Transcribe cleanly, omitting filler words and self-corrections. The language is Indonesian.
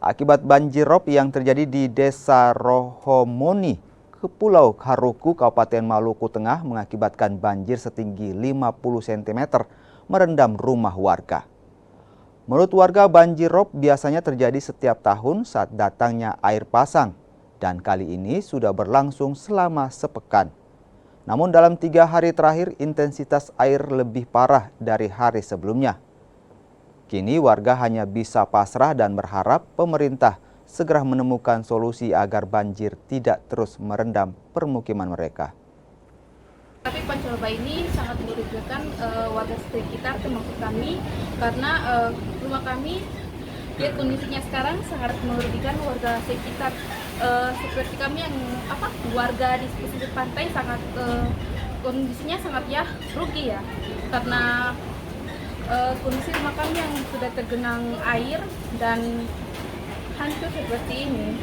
Akibat banjir rob yang terjadi di Desa Rohomoni, Pulau Haruku, Kabupaten Maluku Tengah mengakibatkan banjir setinggi 50 cm merendam rumah warga. Menurut warga, banjir rob biasanya terjadi setiap tahun saat datangnya air pasang, dan kali ini sudah berlangsung selama sepekan. Namun dalam 3 hari terakhir, intensitas air lebih parah dari hari sebelumnya. Kini warga hanya bisa pasrah dan berharap pemerintah segera menemukan solusi agar banjir tidak terus merendam permukiman mereka. Tapi pancoba ini sangat merugikan warga sekitar, termasuk kami, karena rumah kami lihat kondisinya sekarang sangat merugikan warga sekitar. Seperti kami yang warga di pesisir pantai sangat kondisinya sangat rugi ya, karena kondisi rumah kami yang sudah tergenang air dan hancur seperti ini.